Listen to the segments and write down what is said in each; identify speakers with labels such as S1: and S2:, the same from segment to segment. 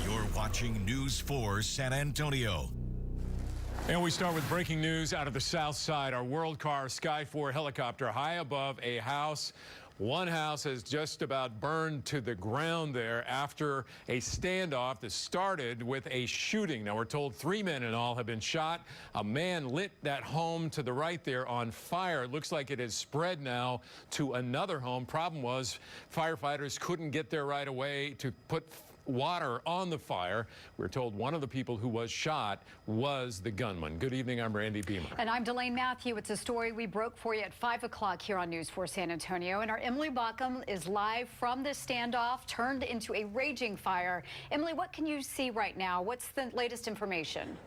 S1: You're watching News 4 San Antonio.
S2: And we start with breaking news out of the south side. Our World Car Sky 4 helicopter high above a house. One house has just about burned to the ground there after a standoff that started with a shooting. Now, we're told 3 men in all have been shot. A man lit that home to the right there on fire. It looks like it has spread now to another home. Problem was, firefighters couldn't get there right away to put water on the fire. We're told one of the people who was shot was the gunman. Good evening, I'm Randy Beamer.
S3: And I'm Delane Matthew. It's a story we broke for you at 5 o'clock here on News 4 San Antonio. And our Emily Baucom is live from this standoff turned into a raging fire. Emily, what can you see right now? What's the latest information?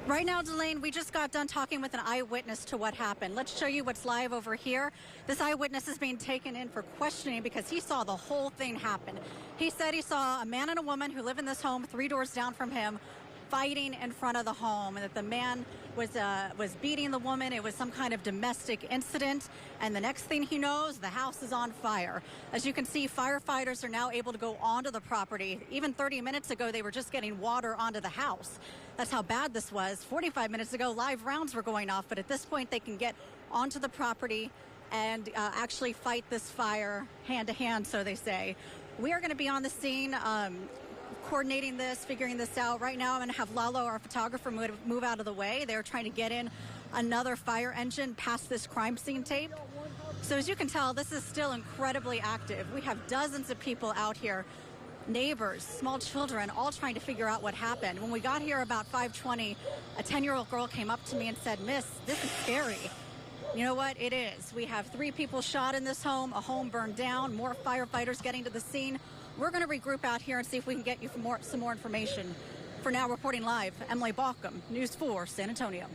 S4: Right now, Delane, we just got done talking with an eyewitness to what happened. Let's show you what's live over here. This eyewitness is being taken in for questioning because he saw the whole thing happen. He said he saw a man and a woman who live in this home 3 doors down from him fighting in front of the home, and that the man was beating the woman. It was some kind of domestic incident, and the next thing he knows, the house is on fire. As you can see, firefighters are now able to go onto the property. Even 30 minutes ago, they were just getting water onto the house. That's how bad this was. 45 minutes ago, live rounds were going off, but at this point, they can get onto the property and actually fight this fire hand to hand, so they say. We are going to be on the scene coordinating this, figuring this out. Right now, I'm going to have Lalo, our photographer, move out of the way. They're trying to get in another fire engine past this crime scene tape. So as you can tell, this is still incredibly active. We have dozens of people out here, neighbors, small children, all trying to figure out what happened. When we got here about 5:20, a 10-year-old girl came up to me and said, "Miss, this is scary." You know what? It is. We have 3 people shot in this home, a home burned down, more firefighters getting to the scene. We're going to regroup out here and see if we can get you some more information. For now, reporting live, Emily Baucom, News 4 San Antonio.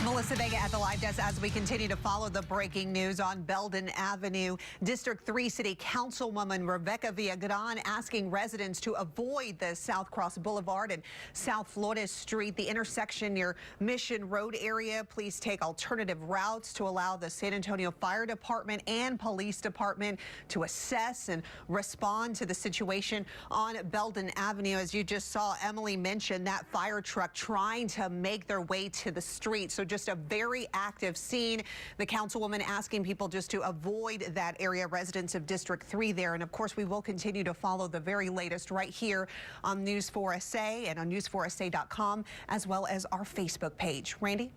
S5: Melissa Vega at the live desk as we continue to follow the breaking news on Belden Avenue. District 3 City Councilwoman Rebecca Villagran asking residents to avoid the South Cross Boulevard and South Flores Street, the intersection near Mission Road area. Please take alternative routes to allow the San Antonio Fire Department and Police Department to assess and respond to the situation on Belden Avenue. As you just saw, Emily mentioned that fire truck trying to make their way to the street. So just a very active scene. The councilwoman asking people just to avoid that area, residents of District 3 there. And of course, we will continue to follow the very latest right here on News 4 SA and on news4sa.com, as well as our Facebook page. Randy?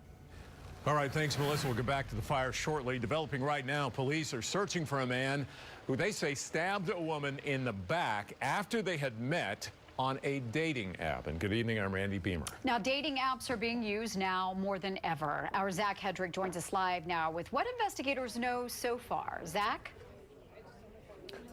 S2: All right, thanks, Melissa. We'll get back to the fire shortly. Developing right now, police are searching for a man who they say stabbed a woman in the back after they had met on a dating app. And good evening, I'm Randy Beamer.
S3: Now, dating apps are being used now more than ever. Our Zach Hedrick joins us live now with what investigators know so far. Zach?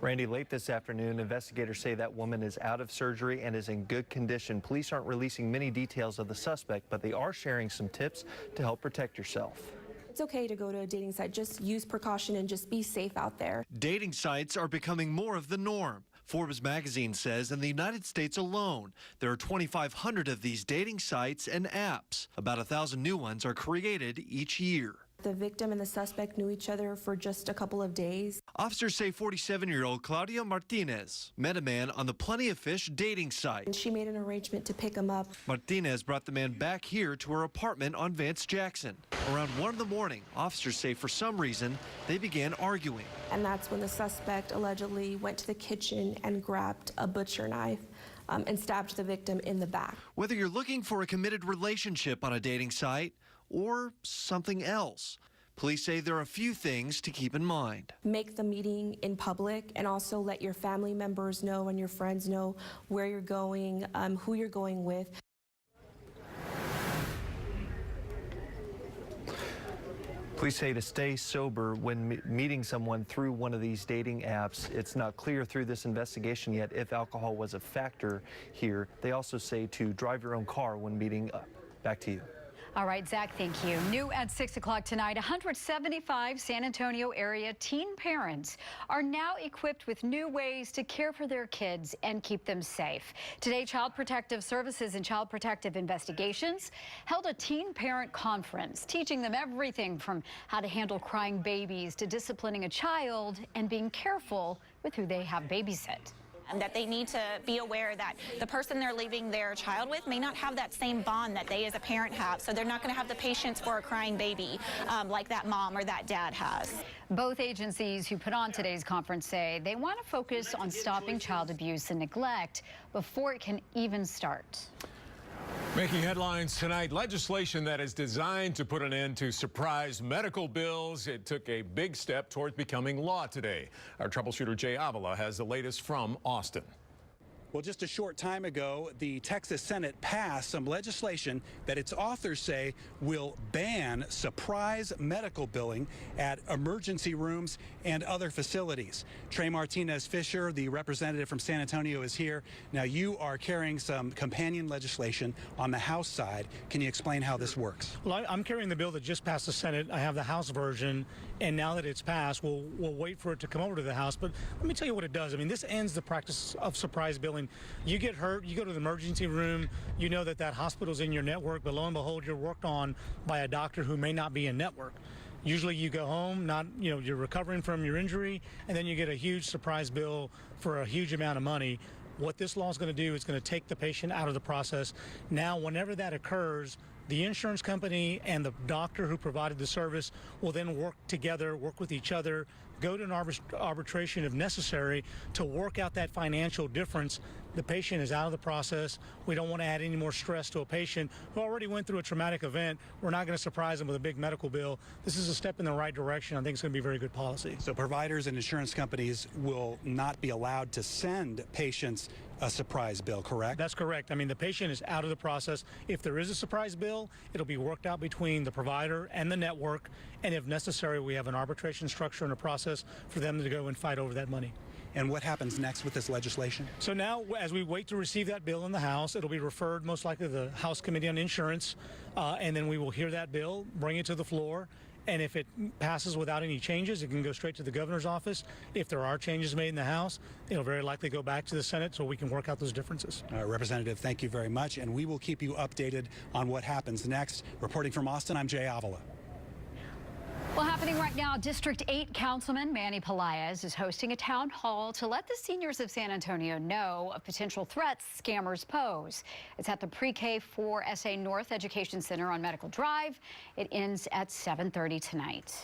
S6: Randy, late this afternoon, investigators say that woman is out of surgery and is in good condition. Police aren't releasing many details of the suspect, but they are sharing some tips to help protect yourself.
S7: It's okay to go to a dating site. Just use precaution and just be safe out there.
S8: Dating sites are becoming more of the norm. Forbes magazine says in the United States alone, there are 2,500 of these dating sites and apps. About 1,000 new ones are created each year.
S7: The victim and the suspect knew each other for just a couple of days.
S8: Officers say 47-year-old Claudia Martinez met a man on the Plenty of Fish dating site.
S7: And she made an arrangement to pick him up.
S8: Martinez brought the man back here to her apartment on Vance Jackson. Around 1 in the morning, officers say for some reason they began arguing.
S7: And that's when the suspect allegedly went to the kitchen and grabbed a butcher knife and stabbed the victim in the back.
S8: Whether you're looking for a committed relationship on a dating site or something else, police say there are a few things to keep in mind.
S7: Make the meeting in public and also let your family members know and your friends know where you're going, who you're going with.
S6: Police say to stay sober when meeting someone through one of these dating apps. It's not clear through this investigation yet if alcohol was a factor here. They also say to drive your own car when meeting up. Back to you.
S3: All right, Zach, thank you. New at 6 o'clock tonight, 175 San Antonio area teen parents are now equipped with new ways to care for their kids and keep them safe. Today, Child Protective Services and Child Protective Investigations held a teen parent conference, teaching them everything from how to handle crying babies to disciplining a child and being careful with who they have babysit.
S9: And that they need to be aware that the person they're leaving their child with may not have that same bond that they as a parent have. So they're not going to have the patience for a crying baby like that mom or that dad has.
S3: Both agencies who put on today's conference say they want to focus on stopping child abuse and neglect before it can even start.
S2: Making headlines tonight, legislation that is designed to put an end to surprise medical bills. It took a big step towards becoming law today. Our troubleshooter Jay Avila has the latest from Austin.
S10: Well, just a short time ago, the Texas Senate passed some legislation that its authors say will ban surprise medical billing at emergency rooms and other facilities. Trey Martinez Fisher, the representative from San Antonio, is here. Now, you are carrying some companion legislation on the House side. Can you explain how this works?
S11: Well, I'm carrying the bill that just passed the Senate. I have the House version, and now that it's passed, we'll wait for it to come over to the House. But let me tell you what it does. I mean, this ends the practice of surprise billing. You get hurt, you go to the emergency room, you know that hospital's in your network, but lo and behold, you're worked on by a doctor who may not be in network. Usually you go home, you're recovering from your injury, and then you get a huge surprise bill for a huge amount of money. What this law is going to do is going to take the patient out of the process. Now, whenever that occurs, the insurance company and the doctor who provided the service will then work together, work with each other, go to an arbitration if necessary to work out that financial difference. The patient is out of the process. We don't want to add any more stress to a patient who already went through a traumatic event. We're not going to surprise them with a big medical bill. This is a step in the right direction. I think it's going to be very good policy.
S10: So providers and insurance companies will not be allowed to send patients a surprise bill, correct?
S11: That's correct. I mean, the patient is out of the process. If there is a surprise bill, it'll be worked out between the provider and the network. And if necessary, we have an arbitration structure and a process for them to go and fight over that money.
S10: And what happens next with this legislation?
S11: So now, as we wait to receive that bill in the House, it'll be referred most likely to the House Committee on Insurance, and then we will hear that bill, bring it to the floor, and if it passes without any changes, it can go straight to the governor's office. If there are changes made in the House, it'll very likely go back to the Senate so we can work out those differences.
S10: Representative, thank you very much, and we will keep you updated on what happens next. Reporting from Austin, I'm Jay Avila.
S3: Well, happening right now, District 8 Councilman Manny Pelaez is hosting a town hall to let the seniors of San Antonio know of potential threats scammers pose. It's at the Pre-K 4 SA North Education Center on Medical Drive. It ends at 7:30 tonight.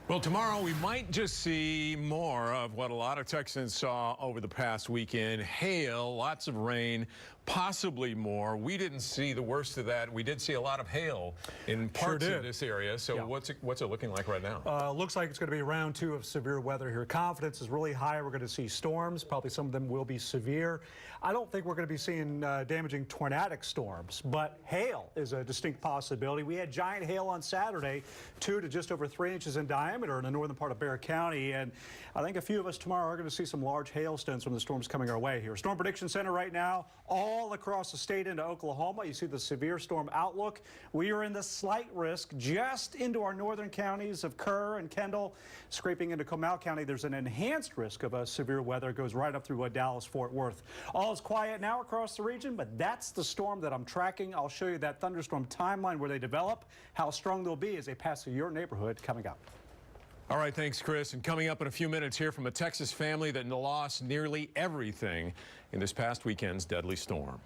S2: Well, tomorrow we might just see more of what a lot of Texans saw over the past weekend. Hail, lots of rain, possibly more. We didn't see the worst of that. We did see a lot of hail in parts of this area. So yeah. What's it looking like right now?
S12: Looks like it's going to be round 2 of severe weather here. Confidence is really high. We're going to see storms. Probably some of them will be severe. I don't think we're going to be seeing damaging tornadic storms, but hail is a distinct possibility. We had giant hail on Saturday, 2 to just over 3 inches in diameter in the northern part of Bexar County, and I think a few of us tomorrow are going to see some large hailstones from the storms coming our way here. Storm Prediction Center right now, all across the state into Oklahoma. You see the severe storm outlook. We are in the slight risk just into our northern counties of Kerr and Kendall, scraping into Comal County. There's an enhanced risk of severe weather. It goes right up through Dallas, Fort Worth. All is quiet now across the region, but that's the storm that I'm tracking. I'll show you that thunderstorm timeline where they develop, how strong they'll be as they pass through your neighborhood coming up.
S2: All right, thanks, Chris. And coming up in a few minutes, hear from a Texas family that lost nearly everything in this past weekend's deadly storm.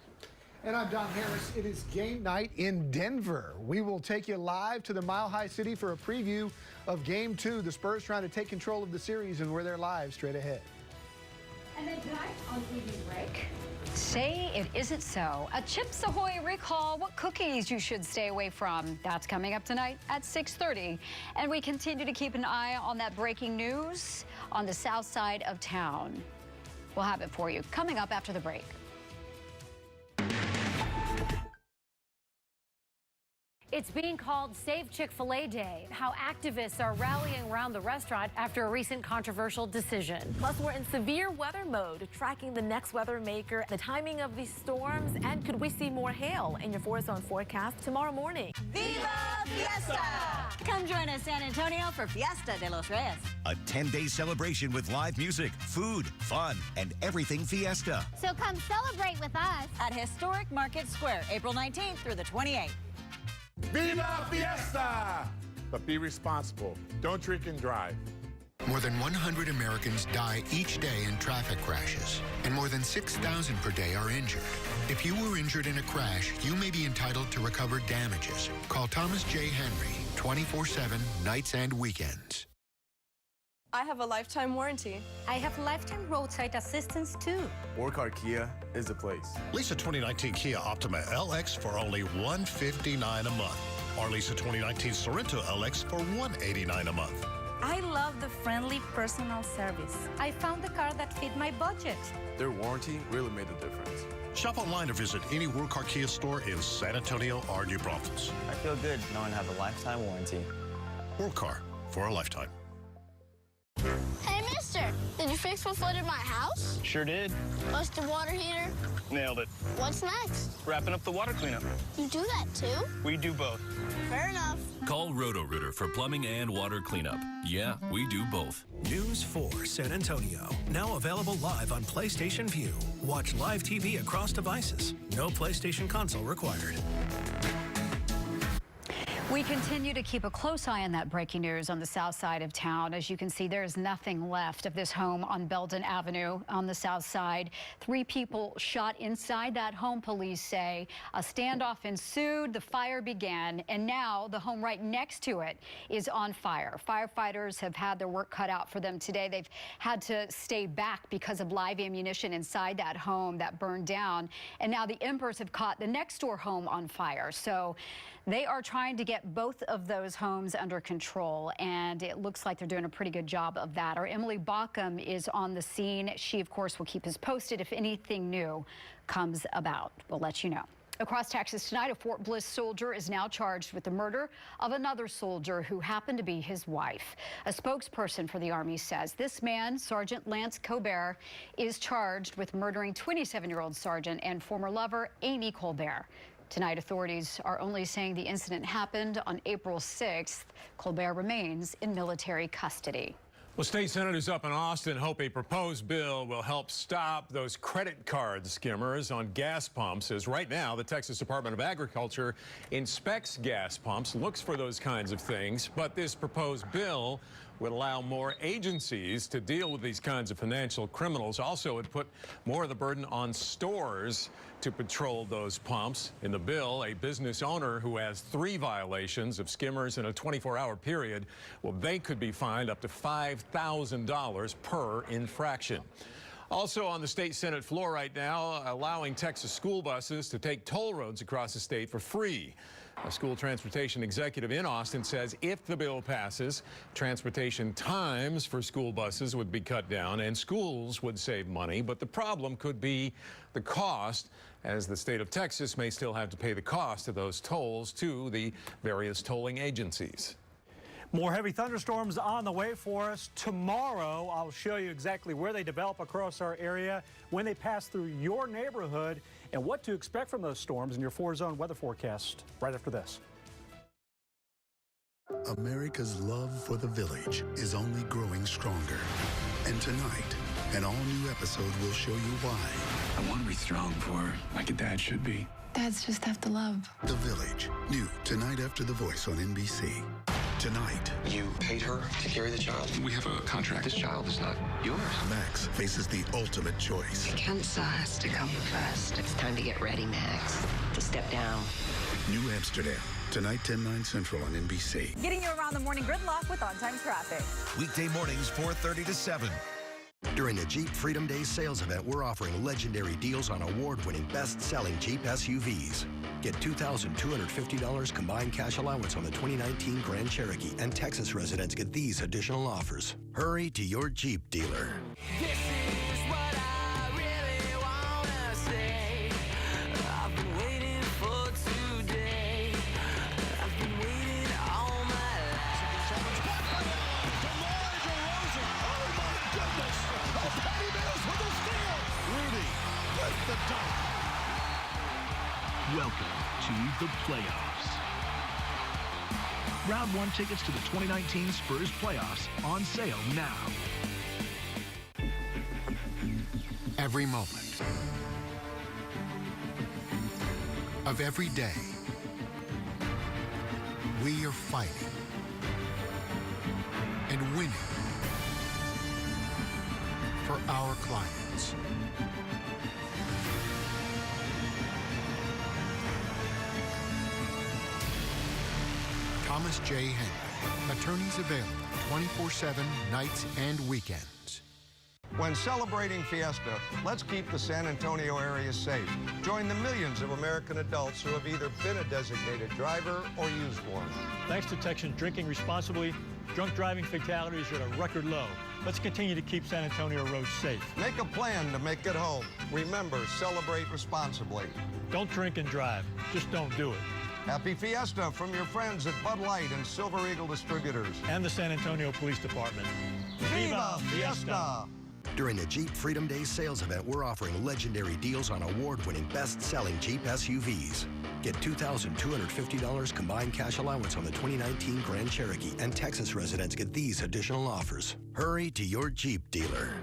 S13: And I'm Don Harris. It is game night in Denver. We will take you live to the Mile High City for a preview of Game 2. The Spurs trying to take control of the series, and we're there live straight ahead.
S3: And then tonight on TV Break, say it isn't so. A Chips Ahoy recall, what cookies you should stay away from. That's coming up tonight at 6:30. And we continue to keep an eye on that breaking news on the south side of town. We'll have it for you coming up after the break.
S14: It's being called Save Chick-fil-A Day, how activists are rallying around the restaurant after a recent controversial decision.
S15: Plus, we're in severe weather mode, tracking the next weather maker, the timing of these storms, and could we see more hail in your 4-zone forecast tomorrow morning?
S16: Viva Fiesta! Come join us, San Antonio, for Fiesta de los Reyes.
S1: A 10-day celebration with live music, food, fun, and everything Fiesta.
S16: So come celebrate with us at Historic Market Square, April 19th through the 28th.
S17: Viva Fiesta! But be responsible. Don't drink and drive.
S18: More than 100 Americans die each day in traffic crashes, and more than 6,000 per day are injured. If you were injured in a crash, you may be entitled to recover damages. Call Thomas J. Henry, 24/7, nights and weekends.
S19: I have a lifetime warranty.
S14: I have lifetime roadside assistance too.
S17: Workhard Kia is the place.
S20: Lease a 2019 Kia Optima LX for only $159 a month. Or lease a 2019 Sorento LX for $189 a month.
S21: I love the friendly personal service.
S14: I found the car that fit my budget.
S17: Their warranty really made the difference.
S20: Shop online or visit any Workhard Kia store in San Antonio or New Braunfels.
S22: I feel good knowing I have a lifetime warranty.
S20: Workhard for a lifetime.
S23: Hey, mister, did you fix what flooded my house?
S24: Sure did.
S23: Bust the water heater?
S24: Nailed it.
S23: What's next?
S24: Wrapping up the water cleanup.
S23: You do that too?
S24: We do both.
S23: Fair enough.
S25: Call Roto-Rooter for plumbing and water cleanup. Yeah, we do both.
S26: News 4 San Antonio. Now available live on PlayStation Vue. Watch live TV across devices. No PlayStation console required.
S3: We continue to keep a close eye on that breaking news on the south side of town. As you can see, there is nothing left of this home on Belden Avenue on the south side. 3 people shot inside that home, police say. A standoff ensued, the fire began, and now the home right next to it is on fire. Firefighters have had their work cut out for them today. They've had to stay back because of live ammunition inside that home that burned down. And now the embers have caught the next door home on fire. So they are trying to get both of those homes under control, and it looks like they're doing a pretty good job of that. Our Emily Bauckham is on the scene. She, of course, will keep us posted if anything new comes about. We'll let you know. Across Texas tonight, a Fort Bliss soldier is now charged with the murder of another soldier who happened to be his wife. A spokesperson for the Army says this man, Sergeant Lance Colbert, is charged with murdering 27-year-old Sergeant and former lover Amy Colbert. Tonight, authorities are only saying the incident happened on April 6th. Colbert remains in military custody.
S2: Well, state senators up in Austin hope a proposed bill will help stop those credit card skimmers on gas pumps, as right now the Texas Department of Agriculture inspects gas pumps, looks for those kinds of things. But this proposed bill would allow more agencies to deal with these kinds of financial criminals. Also, it would put more of the burden on stores to patrol those pumps. In the bill, a business owner who has 3 violations of skimmers in a 24-hour period, well, they could be fined up to $5,000 per infraction. Also on the state Senate floor right now, allowing Texas school buses to take toll roads across the state for free. A school transportation executive in Austin says if the bill passes, transportation times for school buses would be cut down and schools would save money. But the problem could be the cost, as the state of Texas may still have to pay the cost of those tolls to the various tolling agencies.
S12: More heavy thunderstorms on the way for us. Tomorrow, I'll show you exactly where they develop across our area, when they pass through your neighborhood, and what to expect from those storms in your 4-zone weather forecast right after this.
S27: America's love for the village is only growing stronger. And tonight, an all-new episode will show you why.
S28: I want to be strong for her, like a dad should be.
S29: Dads just have to love.
S27: The Village, new tonight after The Voice on NBC. Tonight.
S28: You paid her to carry the child? We have a contract. This child is not yours.
S27: Max faces the ultimate choice.
S29: Cancer has to come first.
S30: It's time to get ready, Max, to step down.
S27: New Amsterdam, tonight 10/9 Central on NBC.
S16: Getting you around the morning gridlock with on-time traffic.
S1: Weekday mornings, 4:30 to 7.
S31: During the Jeep Freedom Days sales event, we're offering legendary deals on award-winning best-selling Jeep SUVs. Get $2,250 combined cash allowance on the 2019 Grand Cherokee, and Texas residents get these additional offers. Hurry to your Jeep dealer.
S32: This is what I really wanna say. I've been waiting for today. I've
S26: to the playoffs. Round 1 tickets to the 2019 Spurs playoffs on sale now.
S4: Every moment of every day, we are fighting and winning for our clients. Thomas J. Henry. Attorneys available 24/7, nights and weekends.
S5: When celebrating Fiesta, let's keep the San Antonio area safe. Join the millions of American adults who have either been a designated driver or used one.
S6: Thanks to Texans drinking responsibly, drunk driving fatalities are at a record low. Let's continue to keep San Antonio roads safe.
S5: Make a plan to make it home. Remember, celebrate responsibly.
S6: Don't drink and drive. Just don't do it.
S5: Happy Fiesta from your friends at Bud Light and Silver Eagle Distributors.
S6: And the San Antonio Police Department.
S5: Viva Fiesta!
S31: During the Jeep Freedom Days sales event, we're offering legendary deals on award-winning best-selling Jeep SUVs. Get $2,250 combined cash allowance on the 2019 Grand Cherokee, and Texas residents get these additional offers. Hurry to your Jeep dealer.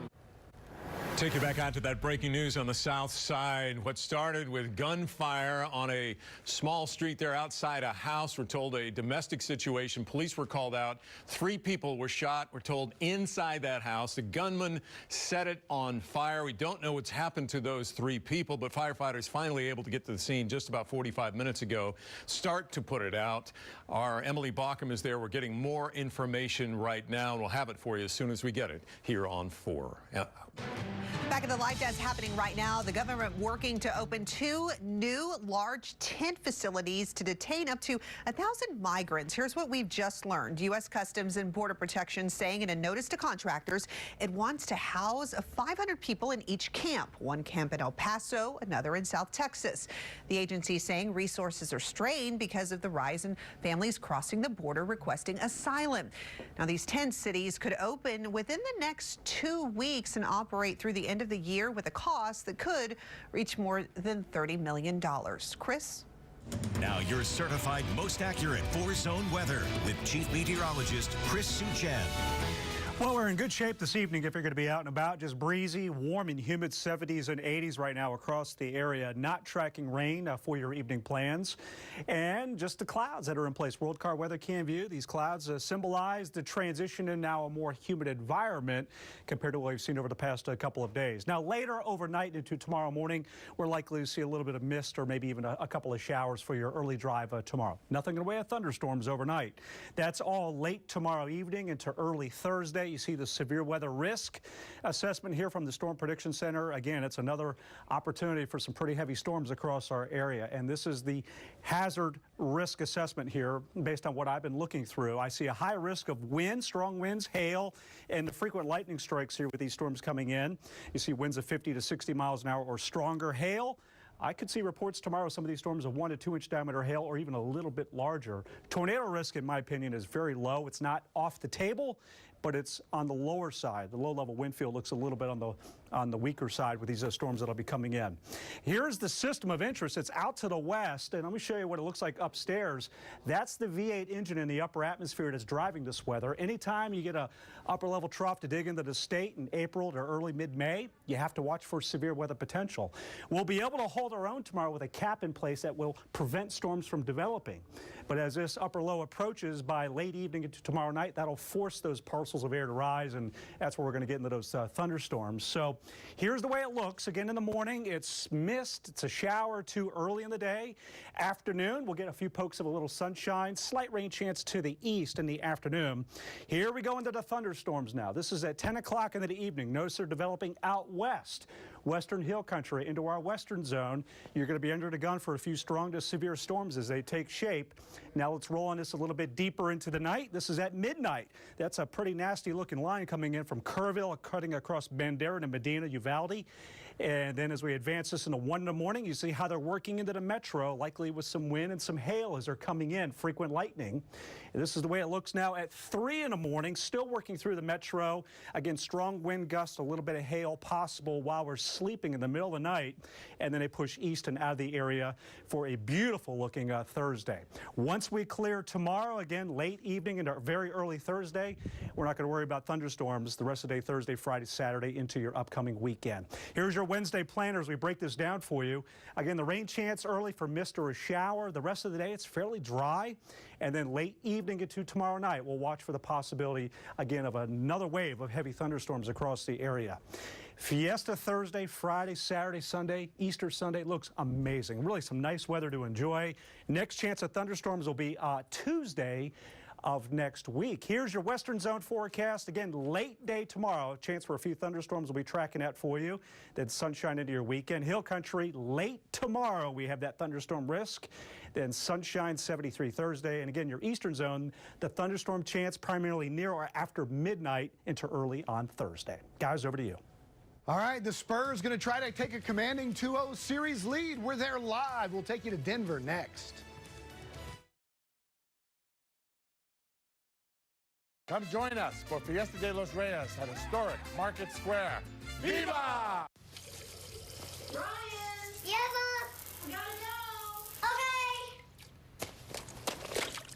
S2: Take you back out to that breaking news on the south side. What started with gunfire on a small street there outside a house. We're told a domestic situation. Police were called out. 3 people were shot, we're told, inside that house. The gunman set it on fire. We don't know what's happened to those 3 people, but firefighters finally able to get to the scene just about 45 minutes ago. Start to put it out. Our Emily Bauckham is there. We're getting more information right now, and we'll have it for you as soon as we get it here on 4.
S7: Back at the live desk happening right now, the government working to open 2 new large tent facilities to detain up to 1,000 migrants. Here's what we've just learned. U.S. Customs and Border Protection saying in a notice to contractors it wants to house 500 people in each camp. One camp in El Paso, another in South Texas. The agency saying resources are strained because of the rise in families crossing the border requesting asylum. Now, these tent cities could open within the next 2 weeks and operate through the end of the year with a cost that could reach more than $30 million. Chris?
S1: Now your certified most accurate 4-zone weather with Chief Meteorologist Chris Suchan.
S12: Well, we're in good shape this evening if you're going to be out and about. Just breezy, warm and humid 70s and 80s right now across the area. Not tracking rain for your evening plans. And just the clouds that are in place. World Car Weather Cam View. These clouds symbolize the transition in now a more humid environment compared to what we've seen over the past couple of days. Now, later overnight into tomorrow morning, we're likely to see a little bit of mist or maybe even a couple of showers for your early drive tomorrow. Nothing in the way of thunderstorms overnight. That's all late tomorrow evening into early Thursday. You see the severe weather risk assessment here from the Storm Prediction Center. Again, it's another opportunity for some pretty heavy storms across our area. And this is the hazard risk assessment here based on what I've been looking through. I see a high risk of wind, strong winds, hail, and the frequent lightning strikes here with these storms coming in. You see winds of 50 to 60 miles an hour or stronger. Hail. I could see reports tomorrow, some of these storms of 1 to 2 inch diameter hail or even a little bit larger. Tornado risk, in my opinion, is very low. It's not off the table, but it's on the lower side. The low-level wind field looks a little bit on the weaker side with these storms that'll be coming in. Here's the system of interest. It's out to the west, and let me show you what it looks like upstairs. That's the V8 engine in the upper atmosphere that's driving this weather. Anytime you get a upper-level trough to dig into the state in April to early mid-May, you have to watch for severe weather potential. We'll be able to hold our own tomorrow with a cap in place that will prevent storms from developing. But as this upper low approaches by late evening into tomorrow night, that'll force those parcels of air to rise, and that's where we're going to get into those thunderstorms. So here's the way it looks. Again, in the morning, it's mist. It's a shower or 2 early in the day. Afternoon, we'll get a few pokes of a little sunshine. Slight rain chance to the east in the afternoon. Here we go into the thunderstorms now. This is at 10 o'clock in the evening. Notice they're developing out west. Western Hill Country into our western zone. You're going to be under the gun for a few strong to severe storms as they take shape. Now let's roll on this a little bit deeper into the night. This is at midnight. That's a pretty nasty looking line coming in from Kerrville, cutting across Bandera to Medina, Uvalde. And then as we advance this into 1 in the morning, you see how they're working into the metro, likely with some wind and some hail as they're coming in, frequent lightning. And this is the way it looks now at 3 in the morning, still working through the metro. Again, strong wind gusts, a little bit of hail possible while we're sleeping in the middle of the night. And then they push east and out of the area for a beautiful looking Thursday. Once we clear tomorrow, again, late evening into very early Thursday, we're not going to worry about thunderstorms the rest of the day, Thursday, Friday, Saturday into your upcoming weekend. Here's your Wednesday planner as we break this down for you. Again, the rain chance early for mist or a shower. The rest of the day, it's fairly dry. And then late evening into tomorrow night, we'll watch for the possibility, again, of another wave of heavy thunderstorms across the area. Fiesta Thursday, Friday, Saturday, Sunday, Easter Sunday looks amazing. Really some nice weather to enjoy. Next chance of thunderstorms will be Tuesday of next week. Here's your Western Zone forecast. Again, late day tomorrow. Chance for a few thunderstorms. We'll be tracking that for you. Then sunshine into your weekend. Hill Country, late tomorrow, we have that thunderstorm risk. Then sunshine 73 Thursday. And again, your Eastern Zone, the thunderstorm chance primarily near or after midnight into early on Thursday. Guys, over to you.
S8: All right, the Spurs going to try to take a commanding 2-0 series lead. We're there live. We'll take you to Denver next.
S9: Come join us for Fiesta de los Reyes at historic Market Square. Viva!
S23: Ryan! Yeah, Mom? We gotta go. Okay.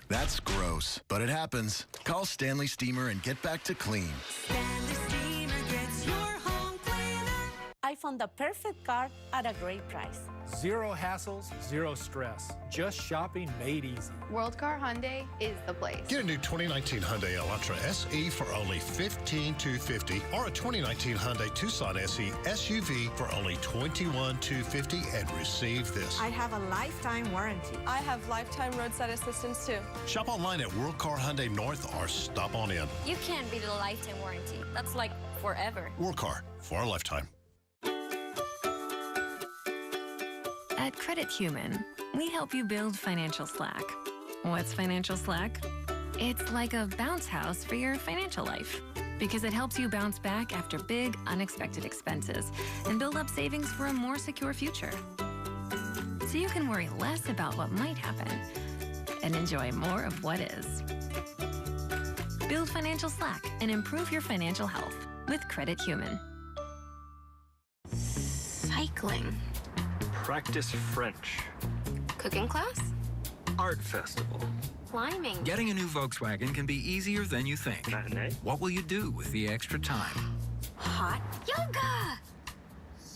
S10: That's gross, but it happens. Call Stanley Steamer and get back to clean.
S11: Stanley Steamer gets your home cleaner. I found the perfect car at a great price.
S13: Zero hassles, zero stress. Just shopping made easy.
S14: World Car Hyundai is the place.
S20: Get a new 2019 Hyundai Elantra SE for only $15,250 or a 2019 Hyundai Tucson SE SUV for only $21,250 and receive this.
S15: I have a lifetime warranty.
S17: I have lifetime roadside assistance too.
S20: Shop online at World Car Hyundai North or stop on in.
S17: You can't beat a lifetime warranty. That's like forever.
S20: World Car, for a lifetime.
S18: At Credit Human, we help you build financial slack. What's financial slack? It's like a bounce house for your financial life because it helps you bounce back after big, unexpected expenses and build up savings for a more secure future. So you can worry less about what might happen and enjoy more of what is. Build financial slack and improve your financial health with Credit Human.
S17: Cycling.
S19: Practice French.
S17: Cooking class?
S19: Art festival.
S17: Climbing.
S21: Getting a new Volkswagen can be easier than you think.
S19: Matinee.
S21: What will you do with the extra time?
S17: Hot yoga.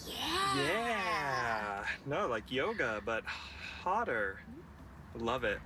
S17: Yeah.
S19: Yeah. No, like yoga, but hotter. Love it.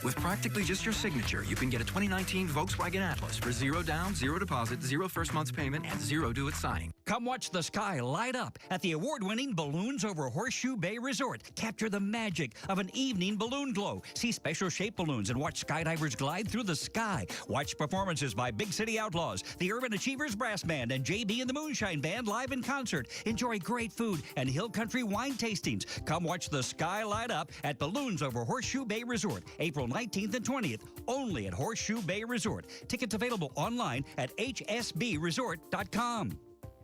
S21: With practically just your signature, you can get a 2019 Volkswagen Atlas for $0 down, $0 deposit, $0 first month's payment, and $0 due at signing.
S22: Come watch the sky light up at the award-winning Balloons over Horseshoe Bay Resort. Capture the magic of an evening balloon glow. See special-shaped balloons and watch skydivers glide through the sky. Watch performances by Big City Outlaws, the Urban Achievers Brass Band, and JB and the Moonshine Band live in concert. Enjoy great food and Hill Country wine tastings. Come watch the sky light up at Balloons over Horseshoe Bay Resort, April 19th and 20th, only at Horseshoe Bay Resort. Tickets available online at hsbresort.com.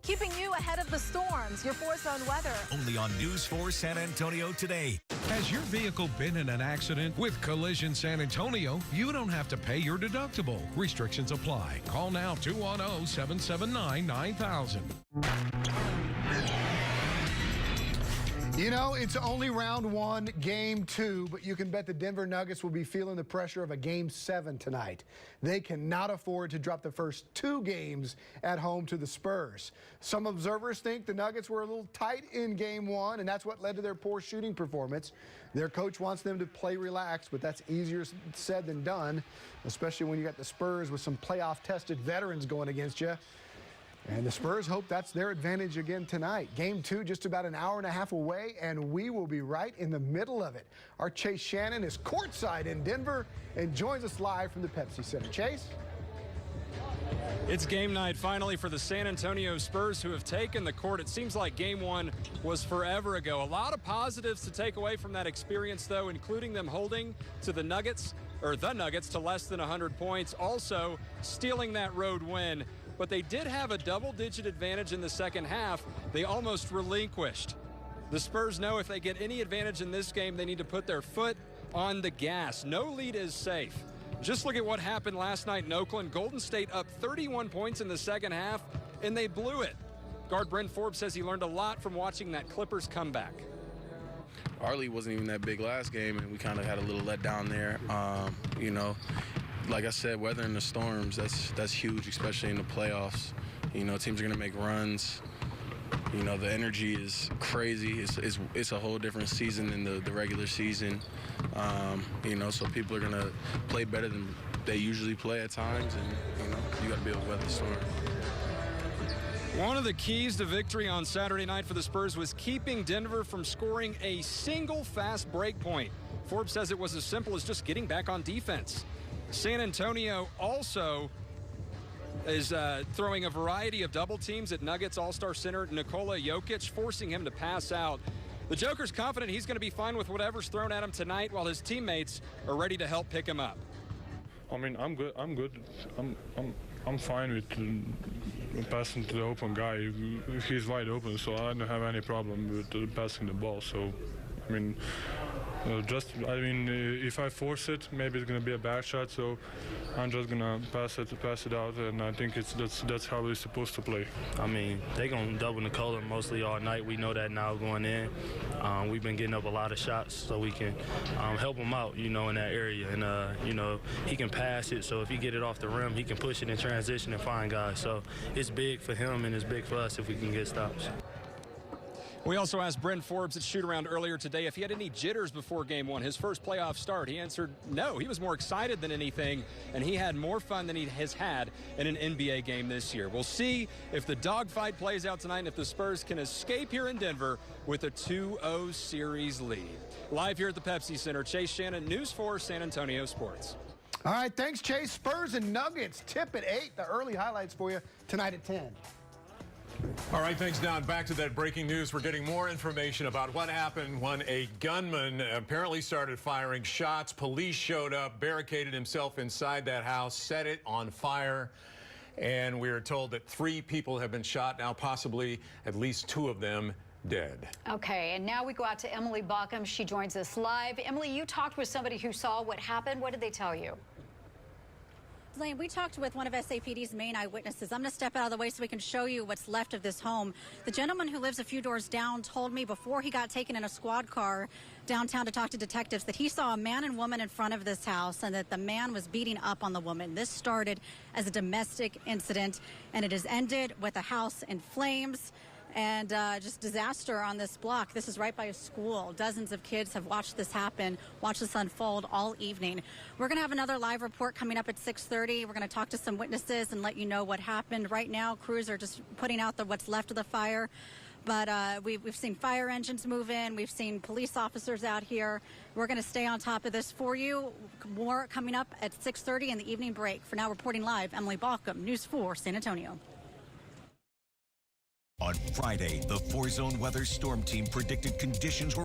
S33: Keeping you ahead of the storms, your 4-zone weather.
S1: Only on News 4 San Antonio today.
S34: Has your vehicle been in an accident? With Collision San Antonio, you don't have to pay your deductible. Restrictions apply. Call now 210-779-9000.
S8: You know, it's only round 1, game 2, but you can bet the Denver Nuggets will be feeling the pressure of a game 7 tonight. They cannot afford to drop the first 2 games at home to the Spurs. Some observers think the Nuggets were a little tight in game 1, and that's what led to their poor shooting performance. Their coach wants them to play relaxed, but that's easier said than done, especially when you got the Spurs with some playoff-tested veterans going against you. And the Spurs hope that's their advantage again tonight. Game 2 just about an hour and a half away, and we will be right in the middle of it. Our Chase Shannon is courtside in Denver and joins us live from the Pepsi Center. Chase?
S35: It's game night finally for the San Antonio Spurs, who have taken the court. It seems like game 1 was forever ago. A lot of positives to take away from that experience, though, including them holding to the Nuggets to less than 100 points. Also, stealing that road win. but they did have a double-digit advantage in the second half. They almost relinquished. The Spurs know if they get any advantage in this game, they need to put their foot on the gas. No lead is safe. Just look at what happened last night in Oakland. Golden State up 31 points in the second half, and they blew it. Guard Bryn Forbes says he learned a lot from watching that Clippers comeback.
S2: Our lead wasn't even that big last game, and we kind of had a little letdown there. You know, like I said, weathering the storms, that's huge, especially in the playoffs. You know, teams are going to make runs. You know, the energy is crazy. It's a whole different season than the regular season. You know, so people are going to play better than they usually play at times, and, you know, you got to be able to weather the storm.
S35: One of the keys to victory on Saturday night for the Spurs was keeping Denver from scoring a single fast break point. Forbes says it was as simple as just getting back on defense. San Antonio also is throwing a variety of double teams at Nuggets All-Star center Nikola Jokic, forcing him to pass out. The Joker's confident he's going to be fine with whatever's thrown at him tonight, while his teammates are ready to help pick him up.
S3: I mean, I'm good. I'm fine with passing to the open guy if he's wide open. So I don't have any problem with passing the ball. So, I mean, if I force it, maybe it's gonna be a bad shot. So I'm just gonna pass it out, and I think that's how we're supposed to play.
S4: I mean, they're gonna double Nikola mostly all night. We know that now going in. We've been getting up a lot of shots, so we can help him out, you know, in that area. And you know, he can pass it, so if he get it off the rim, he can push it in transition and find guys. So it's big for him and it's big for us if we can get stops.
S35: We also asked Bryn Forbes at shoot-around earlier today if he had any jitters before Game 1, his first playoff start. He answered no. He was more excited than anything, and he had more fun than he has had in an NBA game this year. We'll see if the dogfight plays out tonight and if the Spurs can escape here in Denver with a 2-0 series lead. Live here at the Pepsi Center, Chase Shannon, News 4 San Antonio Sports.
S8: All right, thanks, Chase. Spurs and Nuggets tip at 8. The early highlights for you tonight at 10.
S5: All right, thanks, Don. Back to that breaking news. We're getting more information about what happened when a gunman apparently started firing shots. Police showed up, barricaded himself inside that house, set it on fire. And we are told that 3 people have been shot, now possibly at least 2 of them dead.
S6: Okay, and now we go out to Emily Bauckham. She joins us live. Emily, you talked with somebody who saw what happened. What did they tell you?
S16: Lane, we talked with one of SAPD's main eyewitnesses. I'm going to step out of the way so we can show you what's left of this home. The gentleman who lives a few doors down told me before he got taken in a squad car downtown to talk to detectives that he saw a man and woman in front of this house and that the man was beating up on the woman. This started as a domestic incident, and it has ended with a house in flames and just disaster on this block. This is right by a school. Dozens of kids have watched this happen, watched this unfold all evening. We're going to have another live report coming up at 6:30. We're going to talk to some witnesses and let you know what happened. Right now, crews are just putting out what's left of the fire. But we've seen fire engines move in. We've seen police officers out here. We're going to stay on top of this for you. More coming up at 6:30 in the evening break. For now, reporting live, Emily Bauckham, News 4 San Antonio.
S1: On Friday, the 4-zone weather storm team predicted conditions were